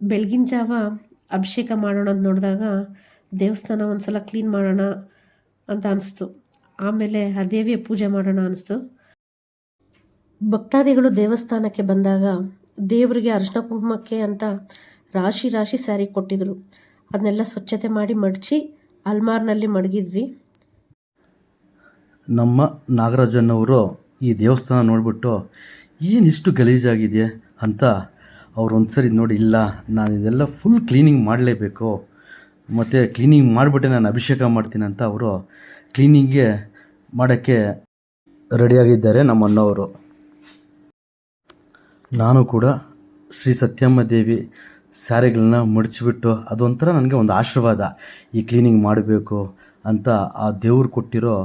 ಬೆಳಗಿನ ಜಾವ ಅಭಿಷೇಕ ಮಾಡೋಣ ಅಂತ ನೋಡಿದಾಗ ದೇವಸ್ಥಾನ ಒಂದ್ಸಲ ಕ್ಲೀನ್ ಮಾಡೋಣ ಅಂತ ಅನಿಸ್ತು. ಆಮೇಲೆ ಆ ದೇವಿಯ ಪೂಜೆ ಮಾಡೋಣ ಅನಿಸ್ತು. ಭಕ್ತಾದಿಗಳು ದೇವಸ್ಥಾನಕ್ಕೆ ಬಂದಾಗ ದೇವರಿಗೆ ಅರಿಶಿನ ಕುಂಕುಮಕ್ಕೆ ಅಂತ ರಾಶಿ ರಾಶಿ ಸ್ಯಾರಿ ಕೊಟ್ಟಿದ್ರು. ಅದನ್ನೆಲ್ಲ ಸ್ವಚ್ಛತೆ ಮಾಡಿ ಮಡಚಿ ಅಲ್ಮಾರ್ನಲ್ಲಿ ಮಡಗಿದ್ವಿ. ನಮ್ಮ ನಾಗರಾಜನ್ನವರು ಈ ದೇವಸ್ಥಾನ ನೋಡಿಬಿಟ್ಟು ಏನಿಷ್ಟು ಗಲೀಜಾಗಿದೆ ಅಂತ ಅವ್ರು ಒಂದು ಸರಿ ನೋಡಿ, ಇಲ್ಲ ನಾನು ಇದೆಲ್ಲ ಫುಲ್ ಕ್ಲೀನಿಂಗ್ ಮಾಡಲೇಬೇಕು, ಮತ್ತು ಕ್ಲೀನಿಂಗ್ ಮಾಡಿಬಿಟ್ಟೆ ನಾನು ಅಭಿಷೇಕ ಮಾಡ್ತೀನಿ ಅಂತ ಅವರು ಕ್ಲೀನಿಂಗ್ಗೆ ಮಾಡೋಕ್ಕೆ ರೆಡಿಯಾಗಿದ್ದಾರೆ ನಮ್ಮ ಅಣ್ಣವರು. ನಾನು ಕೂಡ ಶ್ರೀ ಸತ್ಯಮ್ಮ ದೇವಿ ಸ್ಯಾರಿಗಳನ್ನ ಮಡಚಿಬಿಟ್ಟು ಅದೊಂಥರ ನನಗೆ ಒಂದು ಆಶೀರ್ವಾದ, ಈ ಕ್ಲೀನಿಂಗ್ ಮಾಡಬೇಕು ಅಂತ ಆ ದೇವ್ರು ಕೊಟ್ಟಿರೋ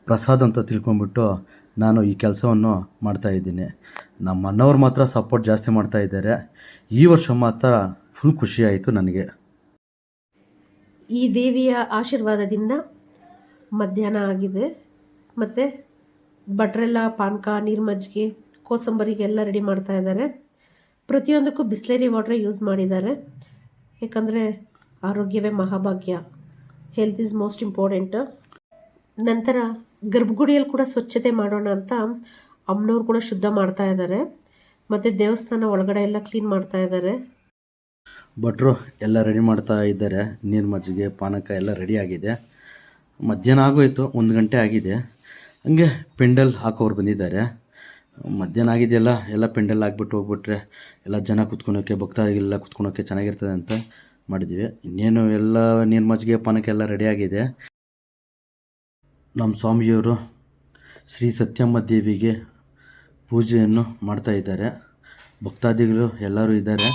ಪ್ರಸಾದ ಅಂತ ತಿಳ್ಕೊಂಡ್ಬಿಟ್ಟು ನಾನು ಈ ಕೆಲಸವನ್ನು ಮಾಡ್ತಾಯಿದ್ದೀನಿ. ನಮ್ಮ ಅಣ್ಣವ್ರು ಮಾತ್ರ ಸಪೋರ್ಟ್ ಜಾಸ್ತಿ ಮಾಡ್ತಾಯಿದ್ದಾರೆ. ಈ ವರ್ಷ ಮಾತ್ರ ಫುಲ್ ಖುಷಿ ಆಯಿತು ನನಗೆ. ಈ ದೇವಿಯ ಆಶೀರ್ವಾದದಿಂದ ಮಧ್ಯಾಹ್ನ ಆಗಿದೆ. ಮತ್ತು ಭಟ್ರೆಲ್ಲ ಪಾನಕ, ನೀರು ಮಜ್ಜಿಗೆ, ಕೋಸಂಬರಿಗೆಲ್ಲ ರೆಡಿ ಮಾಡ್ತಾ ಇದ್ದಾರೆ. ಪ್ರತಿಯೊಂದಕ್ಕೂ ಬಿಸ್ಲೇರಿ ವಾಟ್ರೇ ಯೂಸ್ ಮಾಡಿದ್ದಾರೆ. ಯಾಕಂದರೆ ಆರೋಗ್ಯವೇ ಮಹಾಭಾಗ್ಯ, ಹೆಲ್ತ್ ಈಸ್ ಮೋಸ್ಟ್ ಇಂಪಾರ್ಟೆಂಟ್. ನಂತರ ಗರ್ಭಗುಡಿಯಲ್ಲಿ ಕೂಡ ಸ್ವಚ್ಛತೆ ಮಾಡೋಣ ಅಂತ ಅಮ್ಮನವ್ರು ಕೂಡ ಶುದ್ಧ ಮಾಡ್ತಾ ಇದ್ದಾರೆ. ಮತ್ತು ದೇವಸ್ಥಾನ ಒಳಗಡೆ ಎಲ್ಲ ಕ್ಲೀನ್ ಮಾಡ್ತಾ ಇದ್ದಾರೆ. ಭಟ್ರು ಎಲ್ಲ ರೆಡಿ ಮಾಡ್ತಾ ಇದ್ದಾರೆ. ನೀರು ಮಜ್ಜಿಗೆ, ಪಾನಕ ಎಲ್ಲ ರೆಡಿ ಆಗಿದೆ. ಮಧ್ಯಾಹ್ನ ಆಗೋಯ್ತು, 1 ಗಂಟೆ ಆಗಿದೆ. ಹಂಗೆ ಪೆಂಡಲ್ ಹಾಕೋರು ಬಂದಿದ್ದಾರೆ. ಮಧ್ಯಾಹ್ನ ಆಗಿದೆಯಲ್ಲ, ಎಲ್ಲ ಪೆಂಡಲ್ ಹಾಕ್ಬಿಟ್ಟು ಹೋಗ್ಬಿಟ್ರೆ ಎಲ್ಲ ಜನ ಕುತ್ಕೊಳೋಕ್ಕೆ, ಭಕ್ತಾದಿಗೆಲ್ಲ ಕುತ್ಕೊಳೋಕ್ಕೆ ಚೆನ್ನಾಗಿರ್ತದೆ ಅಂತ ಮಾಡಿದ್ವಿ. ಇನ್ನೇನು ಎಲ್ಲ ನೀರು ಮಜ್ಜಿಗೆ, ಪಾನಕ ಎಲ್ಲ ರೆಡಿಯಾಗಿದೆ. ನಮ್ಮ ಸ್ವಾಮಿಯವರು ಶ್ರೀ ಸತ್ಯಮ್ಮ ದೇವಿಗೆ ಪೂಜೆಯನ್ನು ಮಾಡ್ತಾ ಇದ್ದಾರೆ. ಭಕ್ತಾದಿಗಳು ಎಲ್ಲರೂ ಇದ್ದಾರೆ.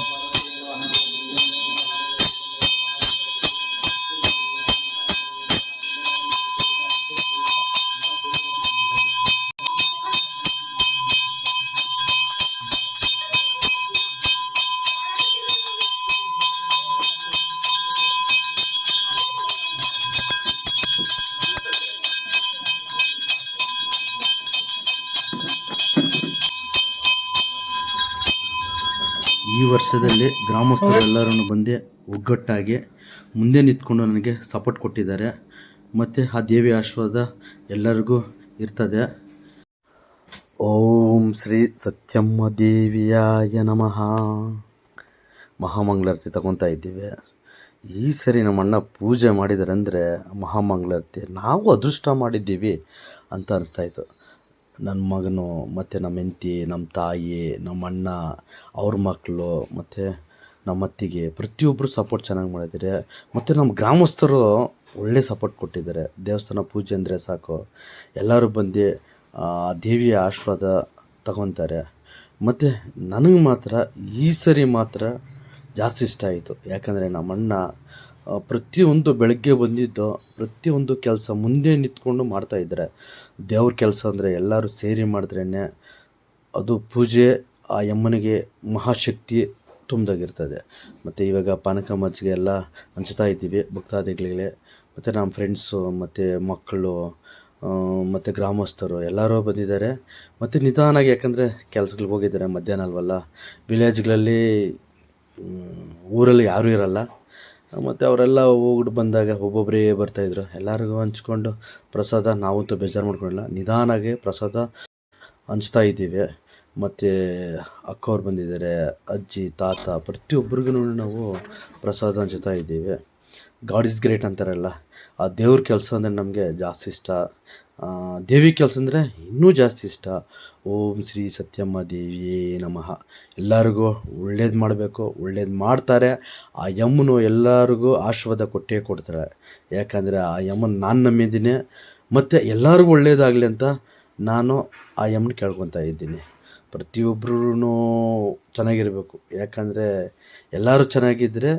ಈ ವರ್ಷದಲ್ಲಿ ಗ್ರಾಮಸ್ಥರೆಲ್ಲರೂ ಬಂದು ಒಗ್ಗಟ್ಟಾಗಿ ಮುಂದೆ ನಿಂತ್ಕೊಂಡು ನನಗೆ ಸಪೋರ್ಟ್ ಕೊಟ್ಟಿದ್ದಾರೆ. ಮತ್ತು ಆ ದೇವಿ ಆಶೀರ್ವಾದ ಎಲ್ಲರಿಗೂ ಇರ್ತದೆ. ಓಂ ಶ್ರೀ ಸತ್ಯಮ್ಮ ದೇವಿಯಾಯ ನಮಃ. ಮಹಾಮಂಗಳಾರತಿ ತಗೊತಾ ಇದ್ದೀವಿ. ಈ ಸರಿ ನಮ್ಮ ಅಣ್ಣ ಪೂಜೆ ಮಾಡಿದ್ದಾರೆ ಅಂದರೆ ಮಹಾಮಂಗಳಾರತಿ ನಾವು ಅದೃಷ್ಟ ಮಾಡಿದ್ದೀವಿ ಅಂತ ಅನಿಸ್ತಾಯಿತ್ತು. ನನ್ನ ಮಗನು ಮತ್ತು ನಮ್ಮ ಹೆಂಡತಿ, ನಮ್ಮ ತಾಯಿ, ನಮ್ಮ ಅಣ್ಣ, ಅವ್ರ ಮಕ್ಕಳು ಮತ್ತು ನಮ್ಮ ಅತ್ತಿಗೆ ಪ್ರತಿಯೊಬ್ಬರು ಸಪೋರ್ಟ್ ಚೆನ್ನಾಗಿ ಮಾಡಿದ್ದಾರೆ. ಮತ್ತು ನಮ್ಮ ಗ್ರಾಮಸ್ಥರು ಒಳ್ಳೆ ಸಪೋರ್ಟ್ ಕೊಟ್ಟಿದ್ದಾರೆ. ದೇವಸ್ಥಾನ ಪೂಜೆ ಅಂದರೆ ಸಾಕು ಎಲ್ಲರೂ ಬಂದು ದೇವಿಯ ಆಶೀರ್ವಾದ ತಗೊತಾರೆ. ಮತ್ತು ನನಗೆ ಮಾತ್ರ ಈ ಸರಿ ಮಾತ್ರ ಜಾಸ್ತಿ ಇಷ್ಟ ಆಯಿತು. ಯಾಕಂದರೆ ನಮ್ಮ ಅಣ್ಣ ಪ್ರತಿಯೊಂದು ಬೆಳಗ್ಗೆ ಬಂದಿದ್ದು ಪ್ರತಿಯೊಂದು ಕೆಲಸ ಮುಂದೆ ನಿಂತ್ಕೊಂಡು ಮಾಡ್ತಾಯಿದ್ದಾರೆ. ದೇವ್ರ ಕೆಲಸ ಅಂದರೆ ಎಲ್ಲರೂ ಸೇರಿ ಮಾಡಿದ್ರೇ ಅದು ಪೂಜೆ ಆ ಯಮ್ಮನಿಗೆ ಮಹಾಶಕ್ತಿ ತುಂಬಿದಾಗಿರ್ತದೆ. ಮತ್ತು ಇವಾಗ ಪಾನಕ ಮಜ್ಜಿಗೆ ಎಲ್ಲ ಹಂಚ್ತಾ ಇದ್ದೀವಿ ಭಕ್ತಾದಿಗಳಿಗೆ. ಮತ್ತು ನಮ್ಮ ಫ್ರೆಂಡ್ಸು ಮತ್ತು ಮಕ್ಕಳು ಮತ್ತು ಗ್ರಾಮಸ್ಥರು ಎಲ್ಲರೂ ಬಂದಿದ್ದಾರೆ. ಮತ್ತು ನಿಧಾನಾಗಿ, ಯಾಕಂದರೆ ಕೆಲ್ಸಗಳಿಗೆ ಹೋಗಿದ್ದಾರೆ, ಮಧ್ಯಾಹ್ನ ಅಲ್ವಲ್ಲ, ವಿಲೇಜ್ಗಳಲ್ಲಿ ಊರಲ್ಲಿ ಯಾರೂ ಇರಲ್ಲ. ಮತ್ತು ಅವರೆಲ್ಲ ಹೋಗ್ಬಿಟ್ಟು ಬಂದಾಗ ಒಬ್ಬೊಬ್ಬರೇ ಬರ್ತಾಯಿದ್ರು. ಎಲ್ಲರಿಗೂ ಹಂಚ್ಕೊಂಡು ಪ್ರಸಾದ ನಾವಂತೂ ಬೇಜಾರು ಮಾಡ್ಕೊಂಡಿಲ್ಲ, ನಿಧಾನಾಗಿ ಪ್ರಸಾದ ಹಂಚ್ತಾ ಇದ್ದೀವಿ. ಮತ್ತು ಅಕ್ಕವ್ರು ಬಂದಿದ್ದಾರೆ, ಅಜ್ಜಿ, ತಾತ ಪ್ರತಿಯೊಬ್ಬರಿಗೂ ನಾವು ಪ್ರಸಾದ ಹಂಚ್ತಾ ಇದ್ದೀವಿ. ಗಾಡ್ ಇಸ್ ಗ್ರೇಟ್ ಅಂತಾರಲ್ಲ, ಆ ದೇವ್ರ ಕೆಲಸ ಅಂದರೆ ನಮಗೆ ಜಾಸ್ತಿ ಇಷ್ಟ. ದೇವಿ ಕೆಲಸ ಅಂದರೆ ಇನ್ನೂ ಜಾಸ್ತಿ ಇಷ್ಟ. ಓಂ ಶ್ರೀ ಸತ್ಯಮ್ಮ ದೇವಿಯೇ ನಮಃ. ಎಲ್ಲರಿಗೂ ಒಳ್ಳೇದು ಮಾಡಬೇಕು, ಒಳ್ಳೇದು ಮಾಡ್ತಾರೆ. ಆ ಯಮ್ಮನು ಎಲ್ಲರಿಗೂ ಆಶೀರ್ವಾದ ಕೊಟ್ಟೇ ಕೊಡ್ತಾಳೆ. ಯಾಕಂದರೆ ಆ ಯಮ್ಮನ ನಾನು ನಂಬಿದ್ದೀನಿ. ಮತ್ತು ಎಲ್ಲರಿಗೂ ಒಳ್ಳೇದಾಗಲಿ ಅಂತ ನಾನು ಆ ಯಮ್ಮನ ಕೇಳ್ಕೊತಾ ಇದ್ದೀನಿ. ಪ್ರತಿಯೊಬ್ಬರೂ ಚೆನ್ನಾಗಿರಬೇಕು. ಯಾಕಂದರೆ ಎಲ್ಲರೂ ಚೆನ್ನಾಗಿದ್ದರೆ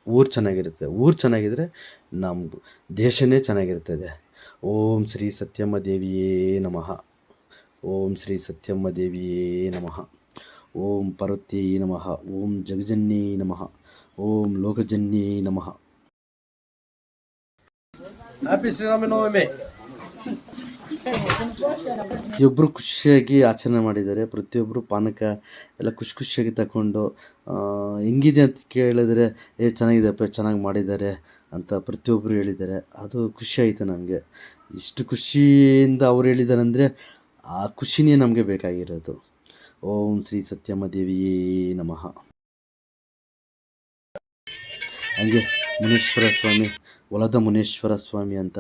ಊರು ಚೆನ್ನಾಗಿರುತ್ತೆ, ಊರು ಚೆನ್ನಾಗಿದ್ದರೆ ನಮ್ಮ ದೇಶನೇ ಚೆನ್ನಾಗಿರ್ತದೆ. ಓಂ ಶ್ರೀ ಸತ್ಯಮ್ಮ ದೇವಿಯೇ ನಮಃ. ಓಂ ಶ್ರೀ ಸತ್ಯಮ್ಮ ದೇವಿಯೇ ನಮಃ. ಓಂ ಪಾರ್ವತಿ ನಮಃ. ಓಂ ಜಗಜನ್ನಿ ನಮಃ. ಓಂ ಲೋಕಜನ್ನಿ ನಮಃ. ಹ್ಯಾಪಿ ಶ್ರೀರಾಮನವಮಿ. ಪ್ರತಿಯೊಬ್ಬರು ಖುಷಿಯಾಗಿ ಆಚರಣೆ ಮಾಡಿದ್ದಾರೆ. ಪ್ರತಿಯೊಬ್ಬರು ಪಾನಕ ಎಲ್ಲ ಖುಷಿ ಖುಷಿಯಾಗಿ ತಗೊಂಡು ಹೆಂಗಿದೆ ಅಂತ ಕೇಳಿದ್ರೆ ಚೆನ್ನಾಗಿದೆಪ್ಪ, ಚೆನ್ನಾಗಿ ಮಾಡಿದ್ದಾರೆ ಅಂತ ಪ್ರತಿಯೊಬ್ಬರು ಹೇಳಿದ್ದಾರೆ. ಅದು ಖುಷಿ ಆಯಿತು ನಮಗೆ. ಇಷ್ಟು ಖುಷಿಯಿಂದ ಅವ್ರು ಹೇಳಿದ್ದಾರೆ ಅಂದರೆ ಆ ಖುಷಿನೇ ನಮಗೆ ಬೇಕಾಗಿರೋದು. ಓಂ ಶ್ರೀ ಸತ್ಯಮ್ಮ ದೇವಿಯೇ ನಮಃ. ಹಂಗೆ ಮುನೇಶ್ವರ ಸ್ವಾಮಿ, ಹೊಲದ ಮುನೇಶ್ವರ ಸ್ವಾಮಿ ಅಂತ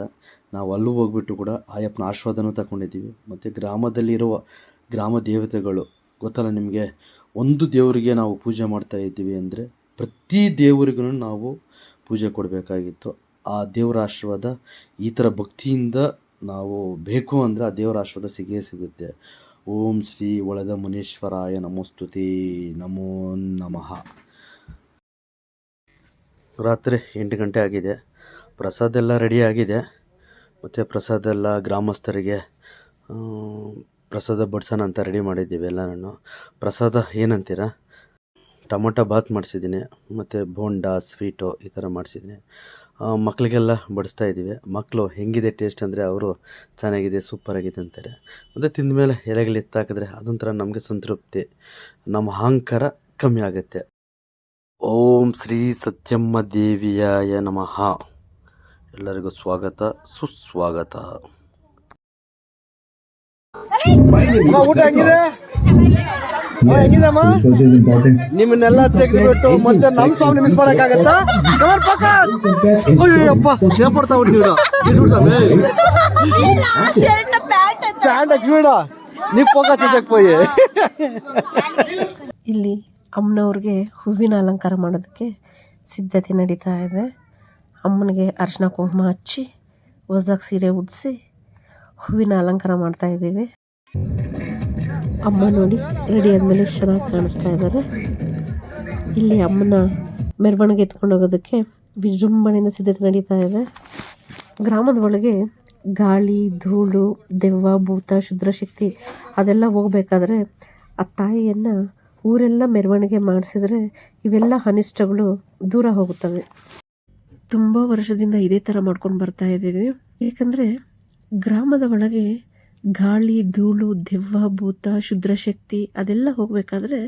ನಾವು ಅಲ್ಲೂ ಹೋಗ್ಬಿಟ್ಟು ಕೂಡ ಆಯಪ್ಪನ ಆಶೀರ್ವಾದನೂ ತಗೊಂಡಿದ್ದೀವಿ. ಮತ್ತು ಗ್ರಾಮದಲ್ಲಿರುವ ಗ್ರಾಮ ದೇವತೆಗಳು ಗೊತ್ತಲ್ಲ ನಿಮಗೆ, ಒಂದು ದೇವರಿಗೆ ನಾವು ಪೂಜೆ ಮಾಡ್ತಾ ಇದ್ದೀವಿ ಅಂದರೆ ಪ್ರತಿ ದೇವರಿಗೂ ನಾವು ಪೂಜೆ ಕೊಡಬೇಕಾಗಿತ್ತು. ಆ ದೇವರ ಆಶೀರ್ವಾದ ಈ ಥರ ಭಕ್ತಿಯಿಂದ ನಾವು ಬೇಕು ಅಂದರೆ ಆ ದೇವರ ಆಶೀರ್ವಾದ ಸಿಗೇ ಸಿಗುತ್ತೆ. ಓಂ ಶ್ರೀ ಹೊಲದ ಮುನೇಶ್ವರಾಯ ನಮೋಸ್ತುತೇ, ನಮೋ ನಮಃ. ರಾತ್ರಿ 8 ಗಂಟೆ ಆಗಿದೆ. ಪ್ರಸಾದ ಎಲ್ಲ ರೆಡಿ ಆಗಿದೆ. ಮತ್ತು ಪ್ರಸಾದ ಎಲ್ಲ ಗ್ರಾಮಸ್ಥರಿಗೆ ಪ್ರಸಾದ ಬಡ್ಸೋಣ ಅಂತ ರೆಡಿ ಮಾಡಿದ್ದೀವಿ ಎಲ್ಲನೂ. ಪ್ರಸಾದ ಏನಂತೀರ, ಟೊಮೊಟೊ ಬಾತ್ ಮಾಡಿಸಿದ್ದೀನಿ, ಮತ್ತು ಬೋಂಡ ಸ್ವೀಟು ಈ ಥರ ಮಾಡಿಸಿದ್ದೀನಿ. ಮಕ್ಕಳಿಗೆಲ್ಲ ಬಡಿಸ್ತಾ ಇದ್ದೀವಿ. ಮಕ್ಕಳು ಹೆಂಗಿದೆ ಟೇಸ್ಟ್ ಅಂದರೆ ಅವರು ಚೆನ್ನಾಗಿದೆ, ಸೂಪರಾಗಿದೆ ಅಂತಾರೆ. ಮತ್ತು ತಿಂದಮೇಲೆ ಎಲೆಗಳು ಎತ್ತಾಕಿದ್ರೆ ಅದೊಂಥರ ನಮಗೆ ಸಂತೃಪ್ತಿ, ನಮ್ಮ ಅಹಂಕಾರ ಕಮ್ಮಿ ಆಗುತ್ತೆ. ಓಂ ಶ್ರೀ ಸತ್ಯಮ್ಮ ದೇವಿಯಾಯ ನಮಃ. ಎಲ್ಲರಿಗೂ ಸ್ವಾಗತ, ಸುಸ್ವಾಗತ. ಊಟ ಹೆಂಗಿದೆ? ಹೆಂಗಿದಮ್ಮ? ನಿಮ್ಮನ್ನೆಲ್ಲ ತೆಗೆದುಬಿಟ್ಟು ಮತ್ತೆ ನಮ್ಮ ಸ್ವಾಮಿ ಮಿಸ್ ಮಾಡಕ್ಕಾಗತ್ತಾ? ಅಯ್ಯಪ್ಪ ಏರ್ಪಡ್ತಾ ಉಂಟು ನೀನು ಪ್ಯಾಂಟ್ ಹಾಕ್ಬಿಡ, ನೀ ಫೋಕಸ್ ಹಾಕ್ಬೋಯೆ. ಇಲ್ಲಿ ಅಮ್ಮನವ್ರಿಗೆ ಹೂವಿನ ಅಲಂಕಾರ ಮಾಡೋದಕ್ಕೆ ಸಿದ್ಧತೆ ನಡೀತಾ ಇದೆ. ಅಮ್ಮನಿಗೆ ಅರಿಶಿನ ಕುಂಕುಮ ಹಚ್ಚಿ ಹೊಸ್ದಾಗಿ ಸೀರೆ ಉಡಿಸಿ ಹೂವಿನ ಅಲಂಕಾರ ಮಾಡ್ತಾ ಇದ್ದೀವಿ. ಅಮ್ಮ ನೋಡಿ ರೆಡಿ ಆದಮೇಲೆ ಚೆನ್ನಾಗಿ ಕಾಣಿಸ್ತಾ ಇದ್ದಾರೆ. ಇಲ್ಲಿ ಅಮ್ಮನ ಮೆರವಣಿಗೆ ಎತ್ಕೊಂಡು ಹೋಗೋದಕ್ಕೆ ವಿಜೃಂಭಣೆಯಿಂದ ಸಿದ್ಧತೆ ನಡೀತಾ ಇದೆ. ಗ್ರಾಮದ ಒಳಗೆ ಗಾಳಿ, ಧೂಳು, ದೆವ್ವ, ಭೂತ, ಶುದ್ರಶಕ್ತಿ ಅದೆಲ್ಲ ಹೋಗ್ಬೇಕಾದ್ರೆ ಆ ತಾಯಿಯನ್ನು ಊರೆಲ್ಲ ಮೆರವಣಿಗೆ ಮಾಡಿಸಿದ್ರೆ ಇವೆಲ್ಲ ಅನಿಷ್ಟಗಳು ದೂರ ಹೋಗುತ್ತವೆ. ತುಂಬ ವರ್ಷದಿಂದ ಇದೇ ಥರ ಮಾಡ್ಕೊಂಡು ಬರ್ತಾ ಇದ್ದೀವಿ. ಏಕೆಂದರೆ ಗ್ರಾಮದ ಒಳಗೆ ಗಾಳಿ, ಧೂಳು, ದೆವ್ವ, ಭೂತ, ಶುದ್ರಶಕ್ತಿ ಅದೆಲ್ಲ ಹೋಗಬೇಕಾದ್ರೆ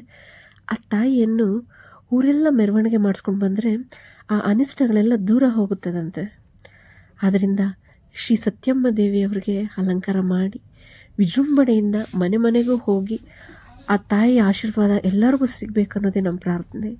ಆ ತಾಯಿಯನ್ನು ಊರೆಲ್ಲ ಮೆರವಣಿಗೆ ಮಾಡಿಸ್ಕೊಂಡು ಬಂದರೆ ಆ ಅನಿಷ್ಟಗಳೆಲ್ಲ ದೂರ ಹೋಗುತ್ತದಂತೆ. ಆದ್ದರಿಂದ ಶ್ರೀ ಸತ್ಯಮ್ಮ ದೇವಿಯವರಿಗೆ ಅಲಂಕಾರ ಮಾಡಿ ವಿಜೃಂಭಣೆಯಿಂದ ಮನೆ ಮನೆಗೂ ಹೋಗಿ ಆ ತಾಯಿಯ ಆಶೀರ್ವಾದ ಎಲ್ಲರಿಗೂ ಸಿಗಬೇಕು ಅನ್ನೋದೇ ನಮ್ಮ ಪ್ರಾರ್ಥನೆ.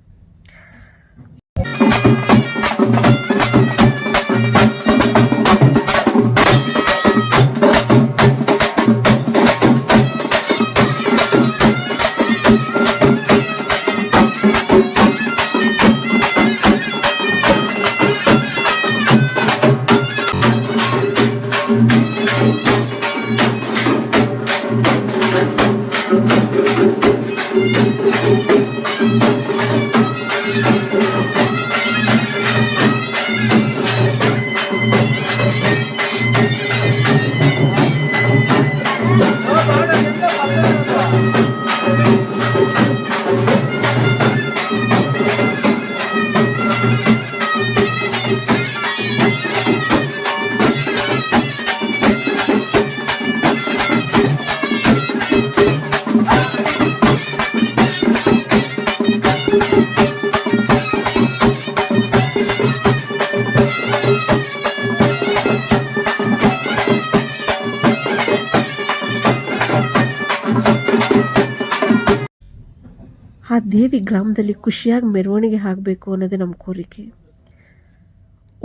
ಆ ದೇವಿ ಗ್ರಾಮದಲ್ಲಿ ಖುಷಿಯಾಗಿ ಮೆರವಣಿಗೆ ಆಗಬೇಕು ಅನ್ನೋದೇ ನಮ್ಮ ಕೋರಿಕೆ.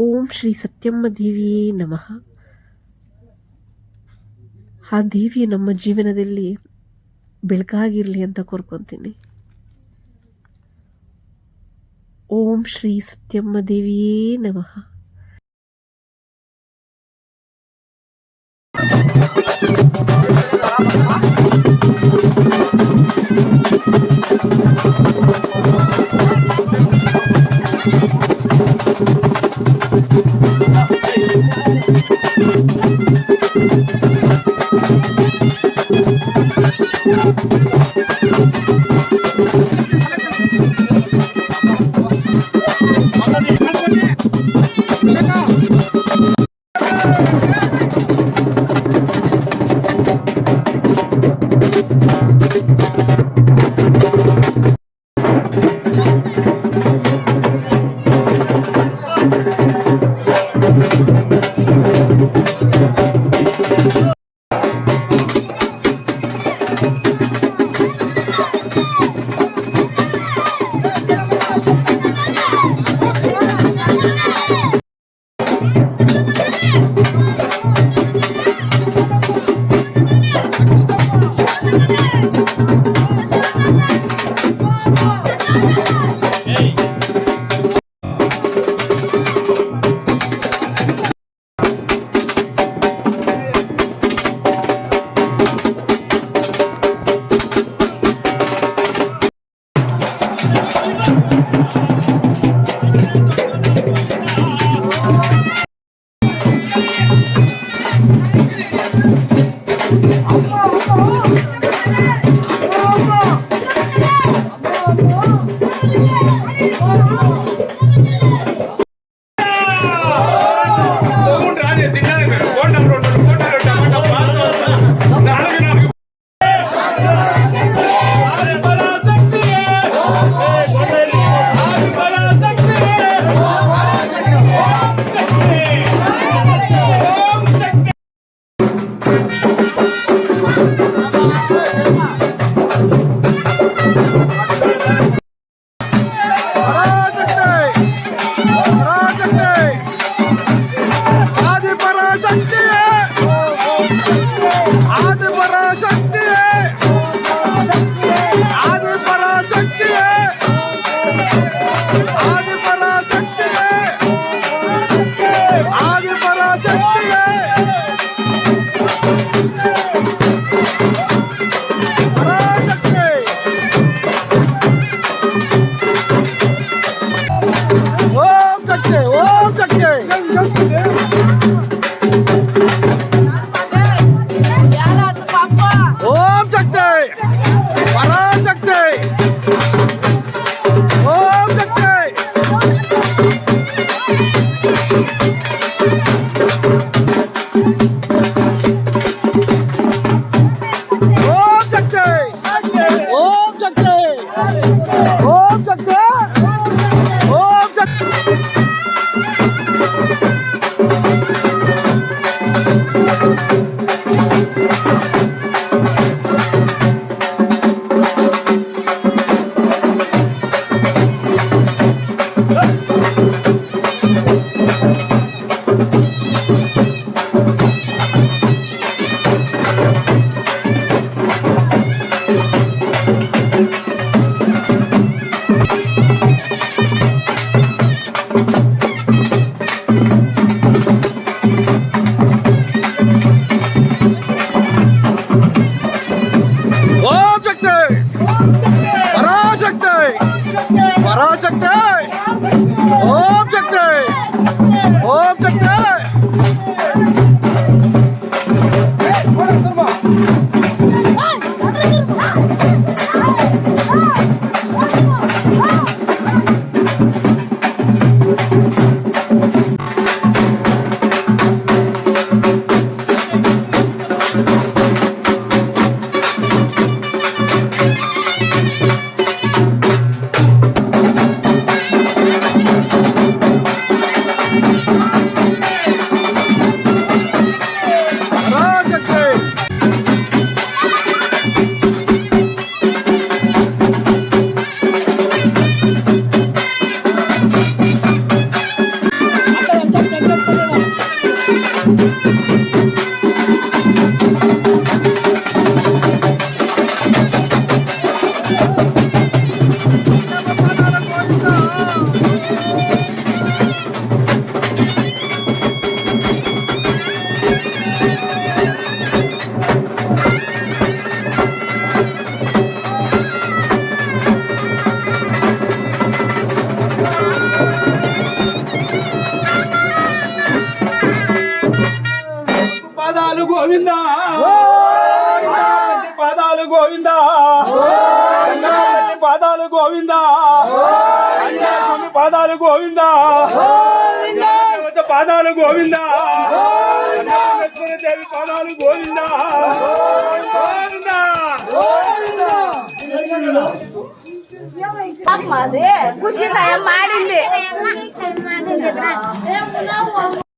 ಓಂ ಶ್ರೀ ಸತ್ಯಮ್ಮ ದೇವಿಯೇ ನಮಃ. ಆ ದೇವಿ ನಮ್ಮ ಜೀವನದಲ್ಲಿ ಬೆಳಕಾಗಿರಲಿ ಅಂತ ಕೋರ್ಕೊತೀನಿ. ಓಂ ಶ್ರೀ ಸತ್ಯಮ್ಮ ದೇವಿಯೇ ನಮಃ. గోవిందా పాదాలు గోవిందా పాదాలు గోవిందా స్వామి పాదాలు గోవిందా పాదాలు గోవిందా దేవి పాదాలు గోవిందా ಖುಷಿ ಮಾಡಿಂದೆ